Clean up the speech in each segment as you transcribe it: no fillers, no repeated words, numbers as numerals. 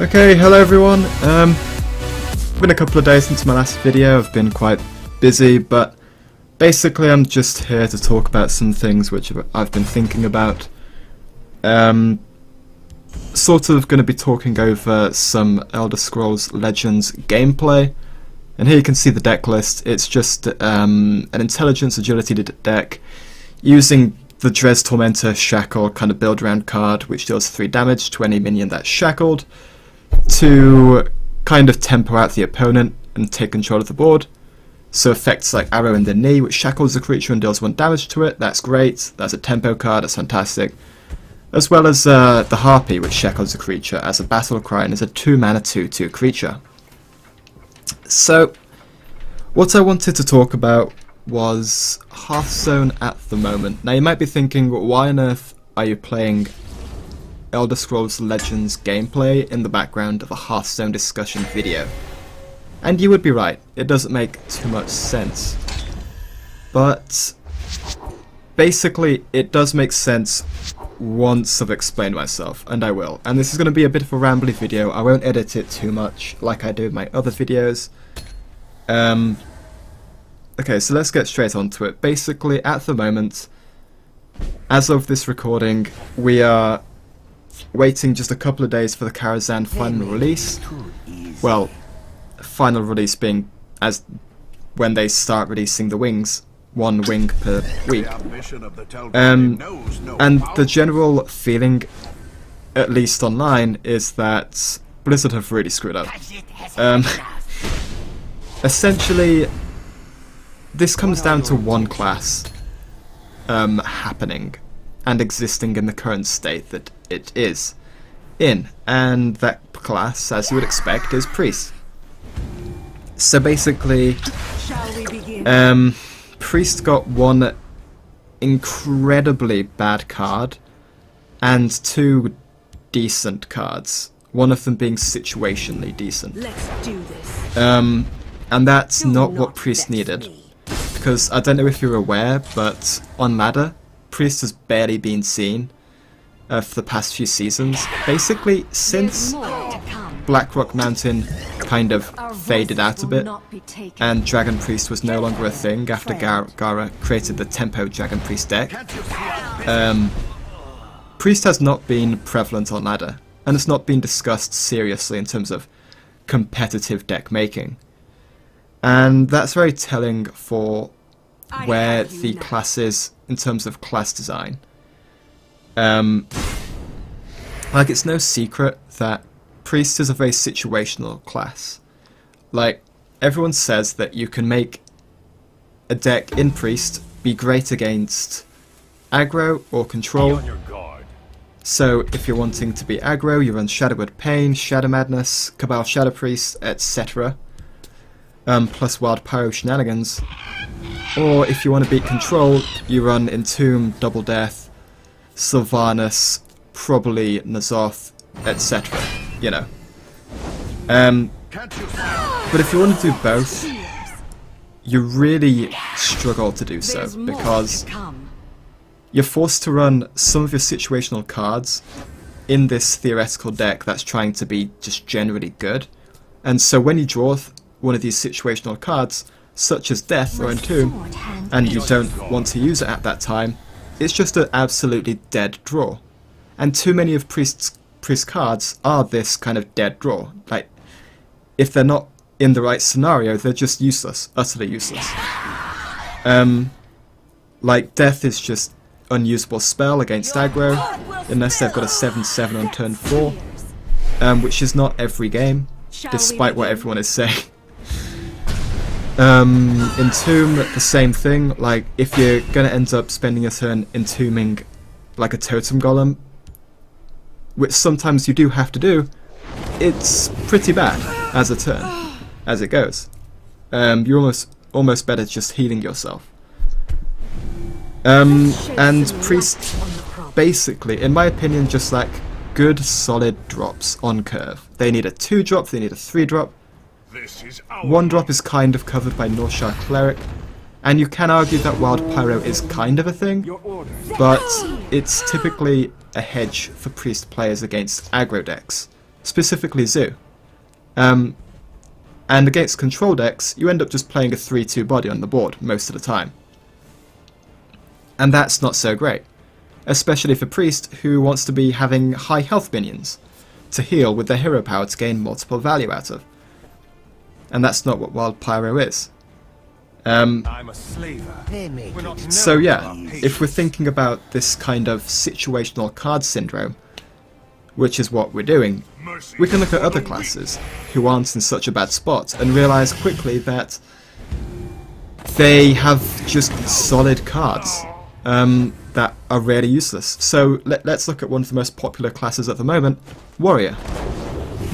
Okay, hello everyone. Been a couple of days since my last video. I've been quite busy, but basically I'm just here to talk about some things which I've been thinking about. Sort of going to be talking over some Elder Scrolls Legends gameplay. And here you can see the deck list. It's just an intelligence agility deck using the Dres Tormentor Shackle kind of build round card, which deals 3 damage to any minion that's shackled, to kind of tempo out the opponent and take control of the board. So effects like Arrow in the Knee, which shackles the creature and deals 1 damage to it, that's great, that's a tempo card, that's fantastic. As well as the Harpy, which shackles the creature as a battle cry and is a 2-mana 2/2 creature. So, what I wanted to talk about was Hearthstone at the moment. Now you might be thinking, why on earth are you playing Elder Scrolls Legends gameplay in the background of a Hearthstone discussion video? And you would be right, it doesn't make too much sense. But basically it does make sense once I've explained myself, and I will. And this is going to be a bit of a rambly video. I won't edit it too much like I do in my other videos. Okay, so let's get straight onto it. Basically, at the moment, as of this recording, we are waiting just a couple of days for the Karazhan final release. Well, final release being as when they start releasing the wings, 1 wing per week. And the general feeling, at least online, is that Blizzard have really screwed up. Essentially, this comes down to 1 class happening and existing in the current state that it is in, and that class, as you would expect, is Priest. So basically, Priest got 1 incredibly bad card and 2 decent cards, one of them being situationally decent. Let's do this. And that's not what Priest needed. Because I don't know if you're aware, but on ladder, Priest has barely been seen for the past few seasons. Basically, since Blackrock Mountain kind of faded out a bit, and Dragon Priest was no longer a thing after Gara created the Tempo Dragon Priest deck, Priest has not been prevalent on ladder, and it's not been discussed seriously in terms of competitive deck making. And that's very telling for where the class is in terms of class design. Like, it's no secret that Priest is a very situational class. Like, everyone says that you can make a deck in Priest be great against aggro or control. So if you're wanting to be aggro, you run Shadowwood Pain, Shadow Madness, Cabal Shadow Priest, etc. Plus Wild Pyro Shenanigans. Or if you want to beat control, you run Entomb, Double Death, Sylvanas, probably N'Zoth, etc. You know. But if you want to do both, you really struggle to do so, because you're forced to run some of your situational cards in this theoretical deck that's trying to be just generally good. And so when you draw one of these situational cards, such as Death or Entomb, and you don't want to use it at that time, it's just an absolutely dead draw. And too many of Priest cards are this kind of dead draw. Like, if they're not in the right scenario, they're just useless, utterly useless. Like, Death is just unusable spell against aggro, unless they've got a 7/7 on turn 4, which is not every game, despite what everyone is saying. Entomb, the same thing. Like, if you're gonna end up spending a turn entombing like a totem golem, which sometimes you do have to do, it's pretty bad as a turn, as it goes. You're almost better just healing yourself. And Priest, basically, in my opinion, just like good solid drops on curve. They need a 2-drop, they need a 3-drop. 1-drop is kind of covered by Northshire Cleric, And you can argue that Wild Pyro is kind of a thing, but it's typically a hedge for priest players against aggro decks, specifically Zoo. And against control decks, you end up just playing a 3-2 body on the board most of the time. And that's not so great, especially for Priest, who wants to be having high health minions to heal with their hero power to gain multiple value out of. And that's not what Wild Pyro is. I'm a slaver. So yeah, if we're thinking about this kind of situational card syndrome, which is what we're doing, we can look at other classes who aren't in such a bad spot and realise quickly that they have just solid cards that are really useless. So let's look at one of the most popular classes at the moment, Warrior.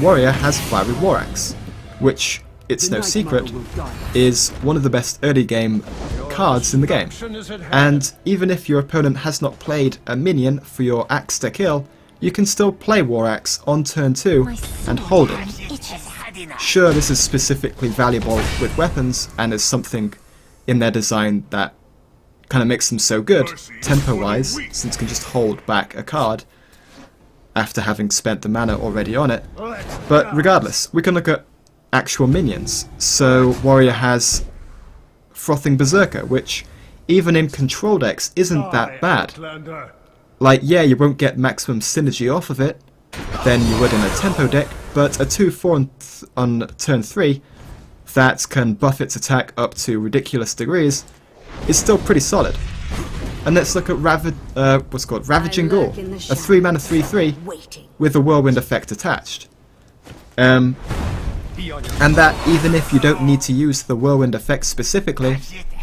Warrior has Fiery War Axe, which, it's no secret, is one of the best early game cards in the game. And even if your opponent has not played a minion for your axe to kill, you can still play War Axe on turn 2 and hold it. Sure, this is specifically valuable with weapons and is something in their design that kind of makes them so good, tempo-wise, since you can just hold back a card after having spent the mana already on it. But regardless, we can look at actual minions. So Warrior has Frothing Berserker, which even in control decks isn't that bad. Like, yeah, you won't get maximum synergy off of it than you would in a tempo deck, but a 2-4 on turn 3 that can buff its attack up to ridiculous degrees is still pretty solid. And let's look at Ravaging Ghoul, a 3-mana 3-3 with a Whirlwind effect attached. And that even if you don't need to use the Whirlwind effect specifically,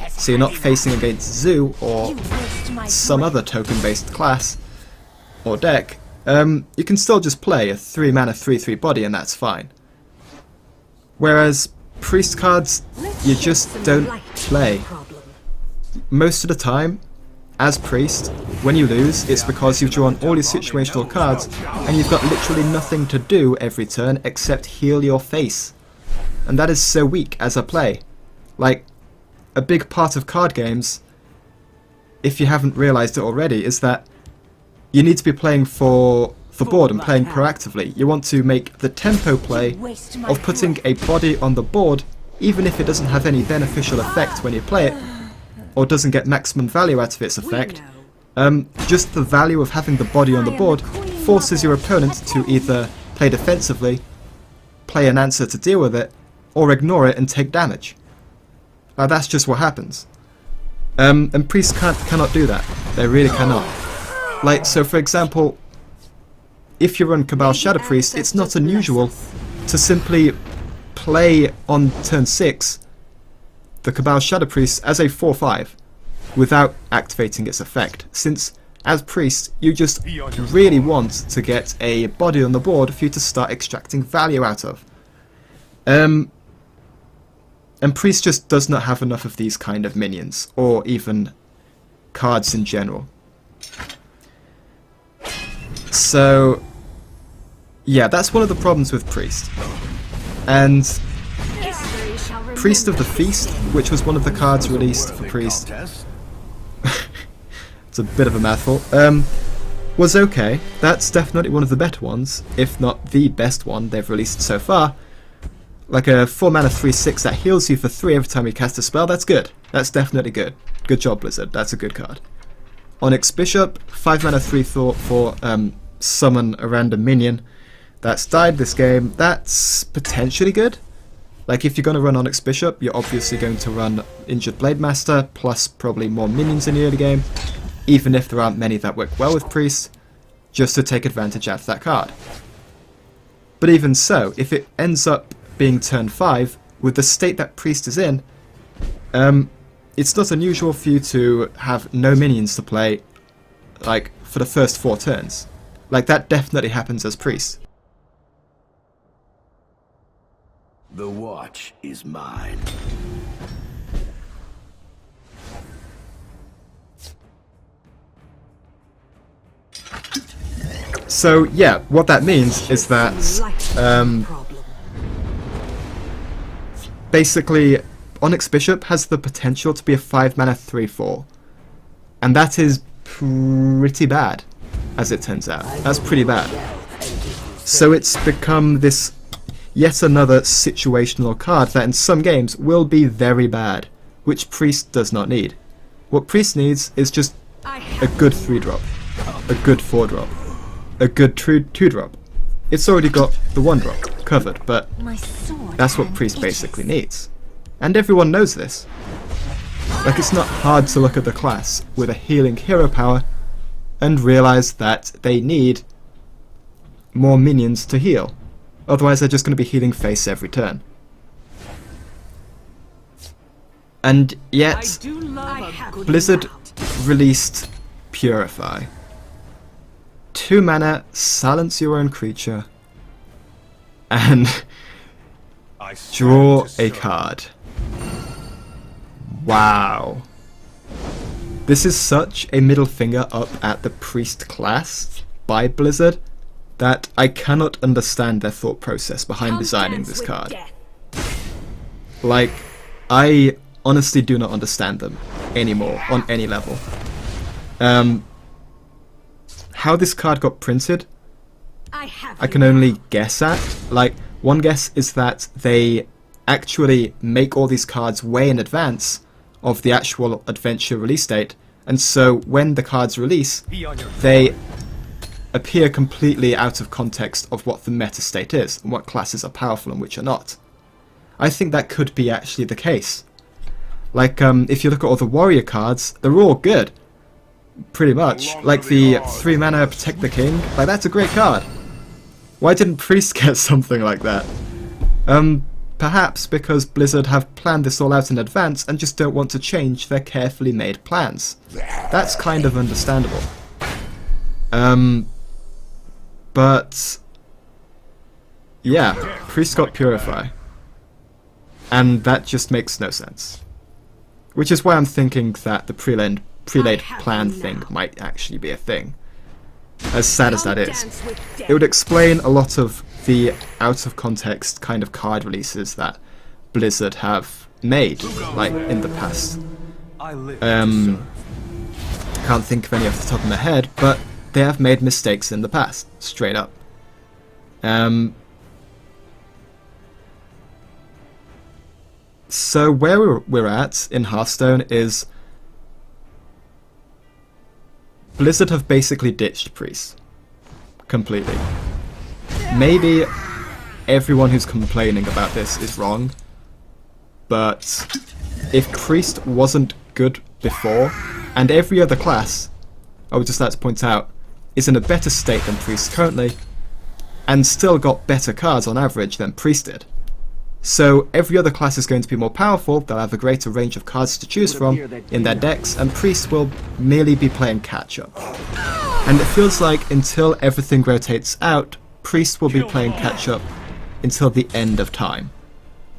so you're not facing against Zoo or some other token-based class or deck, you can still just play a 3-mana 3-3 body and that's fine. Whereas Priest cards, you just don't play. Most of the time, as Priest, when you lose, it's because you've drawn all your situational cards and you've got literally nothing to do every turn except heal your face. And that is so weak as a play. Like, a big part of card games, if you haven't realised it already, is that you need to be playing for the board and playing proactively. You want to make the tempo play of putting a body on the board, even if it doesn't have any beneficial effect when you play it, or doesn't get maximum value out of its effect. Just the value of having the body on the board forces your opponent to either play defensively, play an answer to deal with it, or ignore it and take damage. That's just what happens. And Priests cannot do that. They really cannot. Like, so for example, if you run Cabal Shadow Priest, it's not unusual to simply play on turn 6 the Cabal Shadow Priest as a 4-5 without activating its effect, since as Priest you just really want to get a body on the board for you to start extracting value out of. And Priest just does not have enough of these kind of minions, or even cards in general. So yeah, that's one of the problems with Priest. And Priest of the Feast, which was one of the cards released for Priest, it's a bit of a mouthful, was okay. That's definitely one of the better ones, if not the best one they've released so far. Like a 4-mana 3/6 that heals you for 3 every time you cast a spell, that's good. That's definitely good. Good job, Blizzard, that's a good card. Onyx Bishop, 5-mana 3/4 for summon a random minion that's died this game, that's potentially good. Like, if you're going to run Onyx Bishop, you're obviously going to run Injured Blade Master, plus probably more minions in the early game, even if there aren't many that work well with Priest, just to take advantage out of that card. But even so, if it ends up being turn 5, with the state that Priest is in, it's not unusual for you to have no minions to play, like, for the first 4 turns. Like, that definitely happens as Priest. The watch is mine. So yeah, what that means is that basically Onyx Bishop has the potential to be a 5-mana 3/4, and that is pretty bad, as it turns out. That's pretty bad. So it's become this yet another situational card that in some games will be very bad, which Priest does not need. What Priest needs is just a good 3-drop, a good 4-drop, a good 2-drop. It's already got the 1-drop covered, but that's what Priest basically needs. And everyone knows this. Like, it's not hard to look at the class with a healing hero power and realize that they need more minions to heal. Otherwise they're just going to be healing face every turn. And yet, Blizzard released Purify. 2 mana, silence your own creature, and draw a card. Wow. This is such a middle finger up at the Priest class by Blizzard that I cannot understand their thought process behind designing this card. Like, I honestly do not understand them anymore on any level. How this card got printed, I can only guess at. Like, one guess is that they actually make all these cards way in advance of the actual adventure release date, and so when the cards release, they appear completely out of context of what the meta state is, and what classes are powerful and which are not. I think that could be actually the case. Like, if you look at all the warrior cards, they're all good. Pretty much. Like the 3 mana Protect the King, like that's a great card. Why didn't Priest get something like that? Perhaps because Blizzard have planned this all out in advance and just don't want to change their carefully made plans. That's kind of understandable. But yeah, Priest got Purify. And that just makes no sense. Which is why I'm thinking that the prelaid plan thing might actually be a thing. As sad as that is. It would explain a lot of the out of context kind of card releases that Blizzard have made, like, in the past. Can't think of any off the top of my head, but they have made mistakes in the past, straight up. So where we're at in Hearthstone is Blizzard have basically ditched Priest. Completely. Maybe everyone who's complaining about this is wrong, but if Priest wasn't good before, and every other class, I would just like to point out, is in a better state than Priest currently, and still got better cards on average than Priest did. So every other class is going to be more powerful, they'll have a greater range of cards to choose from in their decks, and Priest will merely be playing catch-up. And it feels like until everything rotates out, Priest will be playing catch-up until the end of time.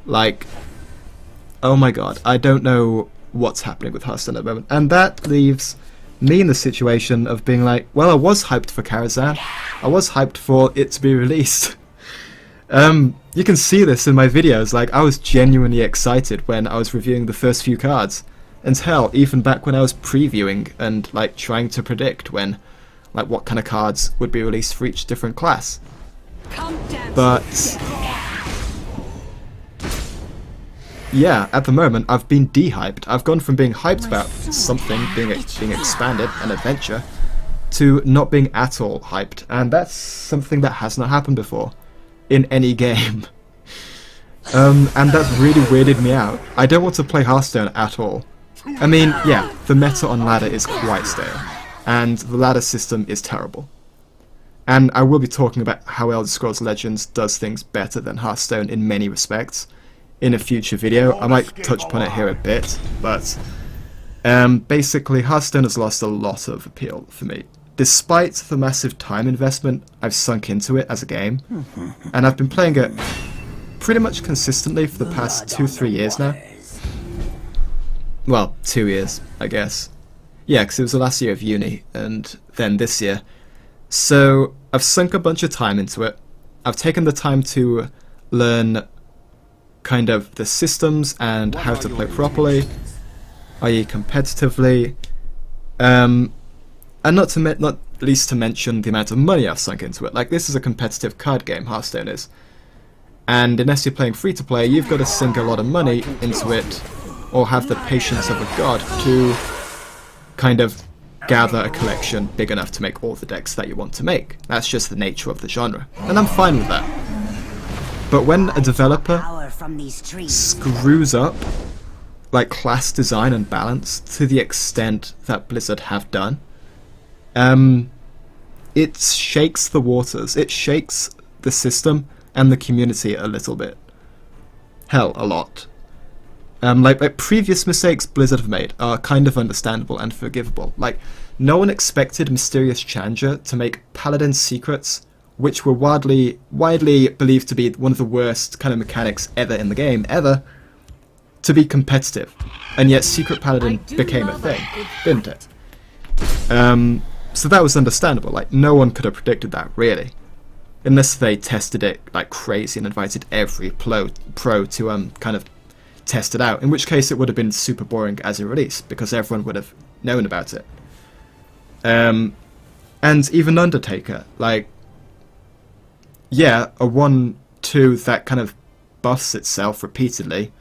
Like, oh my god, I don't know what's happening with Hearthstone at the moment. And that leaves me in the situation of being like, well, I was hyped for Karazhan, I was hyped for it to be released. You can see this in my videos, like, I was genuinely excited when I was reviewing the first few cards. And hell, even back when I was previewing and, like, trying to predict when, like, what kind of cards would be released for each different class. But yeah, at the moment I've been de-hyped. I've gone from being hyped about something being expanded, an adventure, to not being at all hyped, and that's something that has not happened before in any game. And that's really weirded me out. I don't want to play Hearthstone at all. I mean, yeah, the meta on ladder is quite stale, and the ladder system is terrible. And I will be talking about how Elder Scrolls Legends does things better than Hearthstone in many respects in a future video. I might touch upon it here a bit, but basically Hearthstone has lost a lot of appeal for me. Despite the massive time investment I've sunk into it as a game, and I've been playing it pretty much consistently for the past 2-3 years now. Well, 2 years, I guess. Yeah, because it was the last year of uni, and then this year. So, I've sunk a bunch of time into it. I've taken the time to learn kind of the systems and how to play properly, i.e. competitively. And not least to mention the amount of money I've sunk into it. Like, this is a competitive card game, Hearthstone is. And unless you're playing free-to-play, you've got to sink a lot of money into it, or have the patience of a god to kind of gather a collection big enough to make all the decks that you want to make. That's just the nature of the genre, and I'm fine with that. But when a developer screws up like class design and balance to the extent that Blizzard have done, it shakes the waters. It shakes the system and the community a little bit. Hell, a lot. Like previous mistakes Blizzard have made are kind of understandable and forgivable. Like, no one expected Mysterious Challenger to make Paladin Secrets, which were widely believed to be one of the worst kind of mechanics ever in the game, to be competitive. And yet Secret Paladin became a thing, didn't it? So that was understandable. Like, no one could have predicted that, really. Unless they tested it like crazy and invited every pro to kind of test it out, in which case it would have been super boring as a release, because everyone would have known about it. And even Undertaker, like, yeah, a 1/2 that kind of buffs itself repeatedly,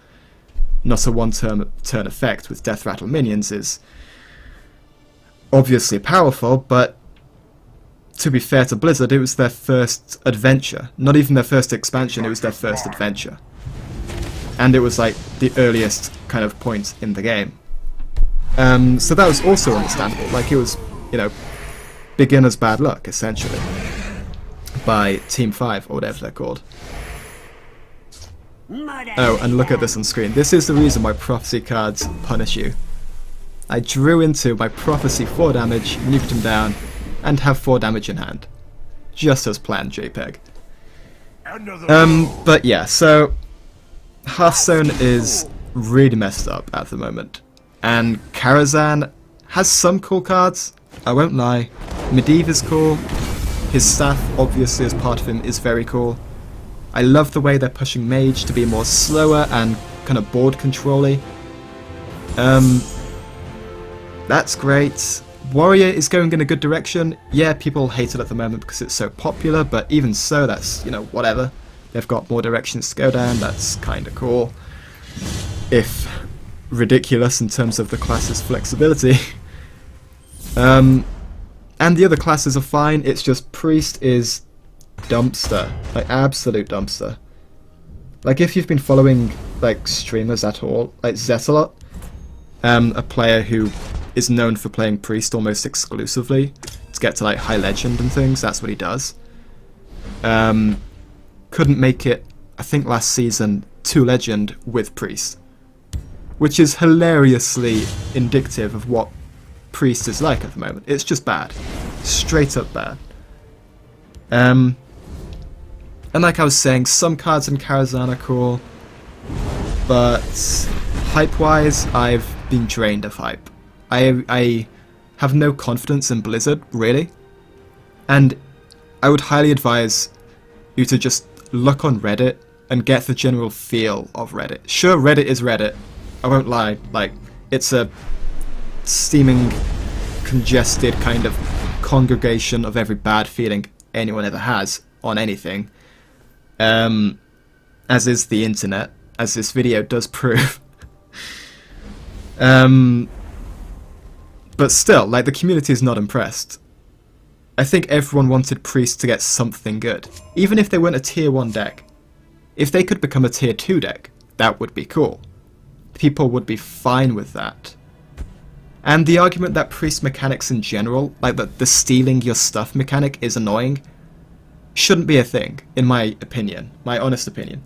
not a one-turn effect with Death Rattle minions, is obviously powerful, but to be fair to Blizzard, it was their first adventure. Not even their first expansion, it was their first adventure. And it was like the earliest kind of point in the game. So that was also understandable. Like, it was, you know, beginner's bad luck, essentially, by Team 5, or whatever they're called. Oh, and look at this on screen. This is the reason why prophecy cards punish you. I drew into my prophecy 4 damage, nuked him down, and have 4 damage in hand. Just as planned, JPEG. But yeah, so Hearthstone is really messed up at the moment. And Karazhan has some cool cards, I won't lie. Medivh is cool. His staff, obviously, as part of him, is very cool. I love the way they're pushing Mage to be more slower and kind of board control-y. That's great. Warrior is going in a good direction. Yeah, people hate it at the moment because it's so popular, but even so, that's, you know, whatever. They've got more directions to go down, that's kinda cool. If ridiculous in terms of the class's flexibility. And the other classes are fine, it's just Priest is dumpster. Like, absolute dumpster. Like, if you've been following, like, streamers at all, like Zetalot, a player who is known for playing Priest almost exclusively to get to, like, high legend and things, that's what he does. Couldn't make it, I think last season, to legend with Priest. Which is hilariously indicative of what Priest is like at the moment. It's just bad. Straight up bad. And like I was saying, some cards in Karazhan are cool, but hype-wise, I've been drained of hype. I have no confidence in Blizzard, really, and I would highly advise you to just look on Reddit and get the general feel of Reddit. Sure, Reddit is Reddit, I won't lie, like, it's a steaming, congested kind of congregation of every bad feeling anyone ever has on anything, as is the internet, as this video does prove. But still, like, the community is not impressed. I think everyone wanted Priest to get something good, even if they weren't a tier 1 deck. If they could become a tier 2 deck, that would be cool. People would be fine with that. And the argument that Priest mechanics in general, like the stealing your stuff mechanic, is annoying, shouldn't be a thing, in my opinion, my honest opinion.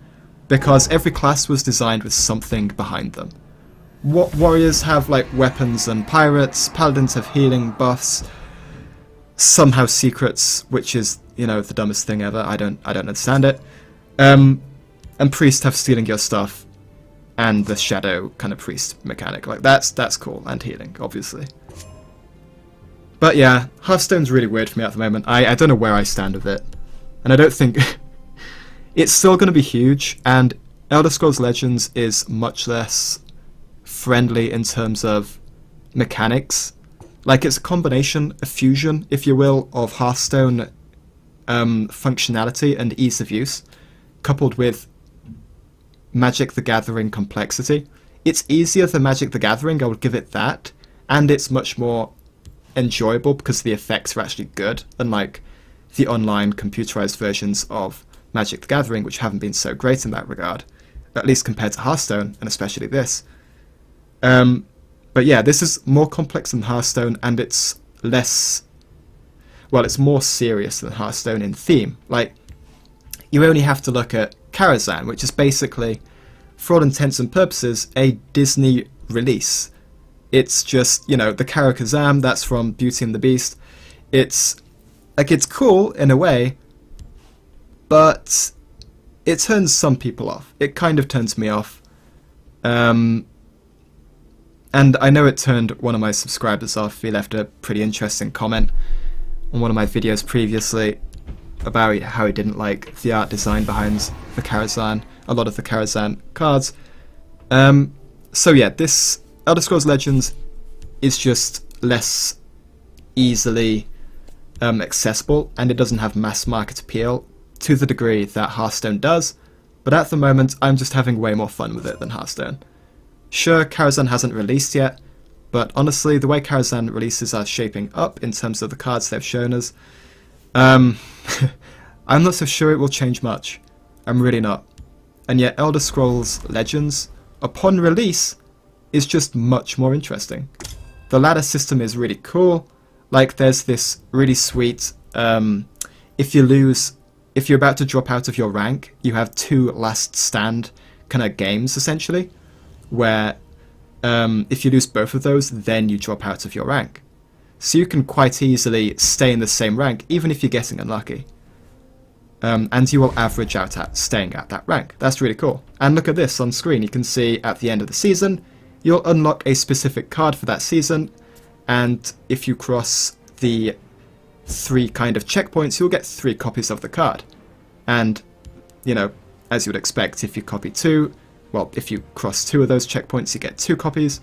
Because every class was designed with something behind them. Warriors have, like, weapons and pirates, paladins have healing buffs, some have secrets, which is, you know, the dumbest thing ever, I don't understand it. And priests have stealing your stuff, and the shadow kind of priest mechanic. Like, that's cool, and healing, obviously. But yeah, Hearthstone's really weird for me at the moment. I don't know where I stand with it. And I don't think... it's still going to be huge, and Elder Scrolls Legends is much less friendly in terms of mechanics. Like, it's a combination, a fusion, if you will, of Hearthstone functionality and ease of use, coupled with Magic the Gathering complexity. It's easier than Magic the Gathering, I would give it that, and it's much more enjoyable because the effects are actually good, unlike the online computerized versions of Magic the Gathering, which haven't been so great in that regard, at least compared to Hearthstone, and especially this. But yeah, this is more complex than Hearthstone, and it's less... well, it's more serious than Hearthstone in theme. Like, you only have to look at Karazhan, which is basically, for all intents and purposes, a Disney release. It's just, you know, the Karakazam, that's from Beauty and the Beast. It's, like, it's cool in a way, but it turns some people off. It kind of turns me off. And I know it turned one of my subscribers off. He left a pretty interesting comment on one of my videos previously about how he didn't like the art design behind the Karazhan, a lot of the Karazhan cards. So yeah, this Elder Scrolls Legends is just less easily accessible, and it doesn't have mass market appeal to the degree that Hearthstone does, but at the moment I'm just having way more fun with it than Hearthstone. Sure, Karazhan hasn't released yet, but honestly, the way Karazhan releases are shaping up in terms of the cards they've shown us, I'm not so sure it will change much. I'm really not. And yet Elder Scrolls Legends, upon release, is just much more interesting. The ladder system is really cool. Like, there's this really sweet, if you're about to drop out of your rank, you have 2 last stand kind of games, essentially, where if you lose both of those, then you drop out of your rank. So you can quite easily stay in the same rank, even if you're getting unlucky. And you will average out at staying at that rank. That's really cool. And look at this on screen. You can see at the end of the season, you'll unlock a specific card for that season, and if you cross the 3 kind of checkpoints, you'll get 3 copies of the card. And, you know, as you would expect, if you copy 2, well, if you cross 2 of those checkpoints, you get 2 copies.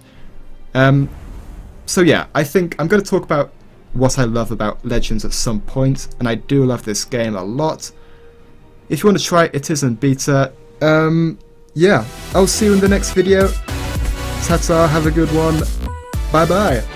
So yeah, I think I'm going to talk about what I love about Legends at some point, and I do love this game a lot. If you want to try it, it is in beta. Yeah, I'll see you in the next video. Ta-ta, have a good one. Bye-bye.